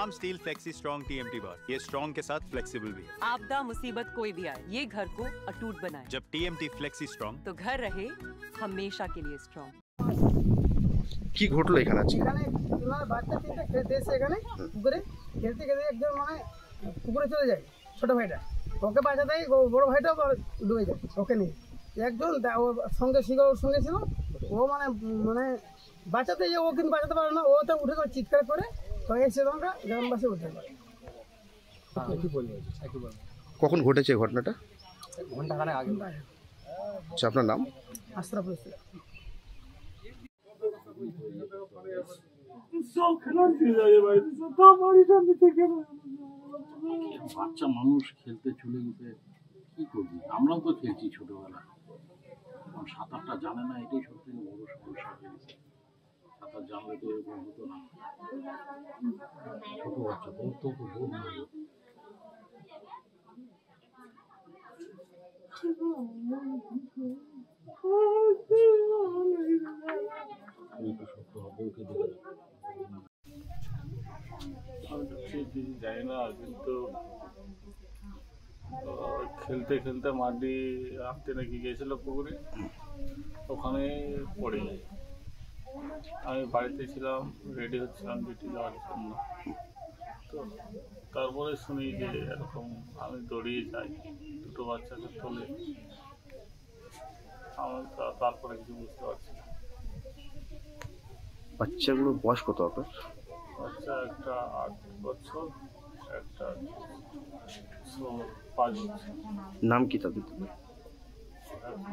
नाम steel flexi strong TMT बार। ये strong के साथ फ्लेक्सिबल भी है। आपदा मुसीबत कोई भी आए, ये घर को अटूट बनाए। जब TMT फ्लेक्सी स्ट्रॉन्ग तो घर रहे हमेशा के लिए स्ट्रॉन्ग। কি ঘটলো এখানে আজকে? এখানে মানে বাচ্চা তিনটা খেলতে এসে এখানে পুকুরে খেলতে খেলতে একজন মানে পুকুরে চলে যায়, ছোট ভাইটা ওকে বাঁচাতে বড় ভাইটা ডুবে যায় ওকে নিয়ে। একজন ওর সঙ্গে ওর সঙ্গে ছিল, ও মানে মানে বাঁচাতে যে ও কিন্তু বাঁচাতে পারে না, ও তো উঠে চিৎকার করে, তো এসে আমরা গ্রামবাসী উঠতে পারে। কখন ঘটেছে এই ঘটনাটা? ঘন্টাখানেক আগে। আচ্ছা, আপনার নাম? আশরাফুল ইসলাম। বাচ্চা মানুষ খেলতে চলে গেছে, কি করবি? আমরাও তো খেলছি ছোটবেলা, সাঁতারটা জানে না, এটাই সব থেকে বড় সমস্যা হয়ে গেছে। সাঁতার জানলে তো এরকম হতো না। ছোট বাচ্চা তো বোধ নাই। জানি না, কিন্তু খেলতে খেলতে মাটি আনতে নাকি গিয়েছিল পুকুরে, ওখানে পড়ে যায়। আমি বাড়িতে ছিলাম, রেডি হচ্ছিলাম ডিউটি যাওয়ার জন্য, তো তারপরে শুনি যে এরকম। আমি দৌড়িয়ে যাই, দুটো বাচ্চাকে তোলে। আমি তারপরে কিছু বুঝতে পারছি না। বাচ্চাগুলোর বয়স কত আপনার? বাচ্চা একটা 8 বছর, একটা 5 বছর। নাম কি তাদের?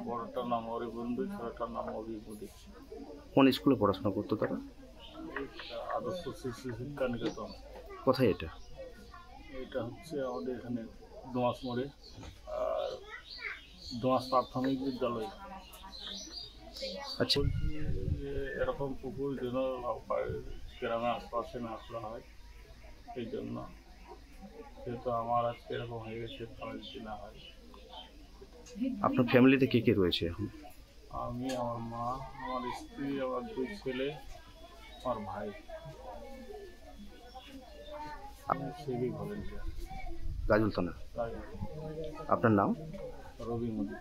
বড়টার নাম অরিবন্ধু, ছোটটার নাম অভিবুদ্ধি। কোন স্কুলে পড়াশোনা করতো তারা? আদর্শ শিশু শিক্ষা নিকেতন। কোথায় এটা? এটা হচ্ছে আমাদের এখানে দোয়াশ মোড়ে, আর দোয়াশ প্রাথমিক বিদ্যালয়। আচ্ছা, এরকম পুকুর যেন গ্রামে আশপাশে না খোলা হয়, এই জন্য। যেহেতু আমার আজকে এরকম হয়ে গেছে, যদি না হয়। আপনার ফ্যামিলিতে কে কে রয়েছে এখন? আমি, আমার মা, আমার স্ত্রী, আমার 2 ছেলে, আমার ভাই। সিভিক ভলেন্টিয়ার, গাজল থানা। আপনার নাম? রবি মোদী।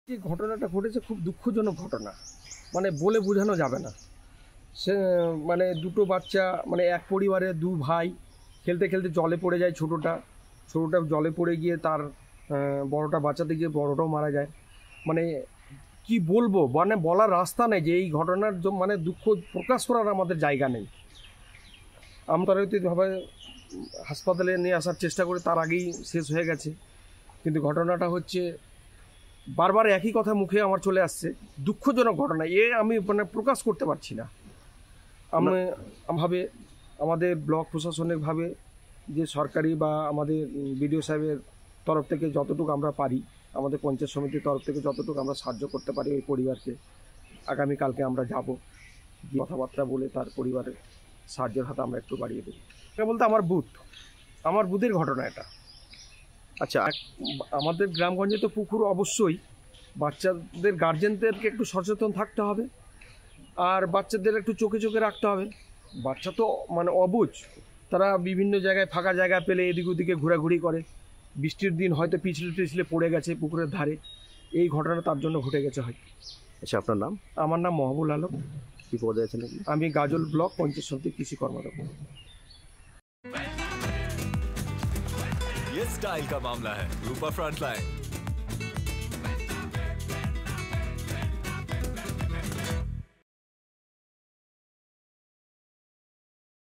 যে ঘটনাটা ঘটেছে খুব দুঃখজনক ঘটনা, মানে বলে বোঝানো যাবে না। সে মানে দুটো বাচ্চা, মানে এক পরিবারে 2 ভাই খেলতে খেলতে জলে পড়ে যায়। ছোটোটা জলে পড়ে গিয়ে তার বড়টা বাঁচাতে গিয়ে বড়টাও মারা যায়। মানে কি বলবো, মানে বলার রাস্তা নেই যে এই ঘটনার মানে দুঃখ প্রকাশ করার আমাদের জায়গা নেই। আমরা ভাবে হাসপাতালে নিয়ে আসার চেষ্টা করে, তার আগেই শেষ হয়ে গেছে। কিন্তু ঘটনাটা হচ্ছে বারবার একই কথা মুখে আমার চলে আসছে, দুঃখজনক ঘটনা। আমি মানে প্রকাশ করতে পারছি না। ভাবে আমাদের ব্লক প্রশাসনিকভাবে যে সরকারি বা আমাদের বিডিও সাহেবের তরফ থেকে যতটুকু আমরা পারি, আমাদের পঞ্চায়েত সমিতির তরফ থেকে যতটুকু আমরা সাহায্য করতে পারি ওই পরিবারকে, আগামীকালকে আমরা যাব, কথাবার্তা বলে তার পরিবারের সাহায্যের হাত আমরা একটু বাড়িয়ে দেবো। এটা বলতে আমার বুথের ঘটনা এটা। আচ্ছা, আমাদের গ্রামগঞ্জে তো পুকুর অবশ্যই, বাচ্চাদের গার্জেনদেরকে একটু সচেতন থাকতে হবে, আর বাচ্চাদের একটু চোখে চোখে রাখতে হবে। বাচ্চা তো মানে অবুঝ, তারা বিভিন্ন জায়গায় ফাঁকা জায়গা পেলে এদিক ওদিকে ঘোরাঘুরি করে। বৃষ্টির দিন হয়তো পিছলে পড়ে গেছে পুকুরের ধারে, এই ঘটনা তার জন্য ঘটে গেছে হয়। আচ্ছা, আপনার নাম? আমার নাম মহাবুল আলম। কি পদে আছেন? আমি গাজল ব্লক পঞ্চায়েত সমিতি কৃষি কর্মদক্ষ। ये स्टाइल का मामला है, रूपा फ्रंटलाइन।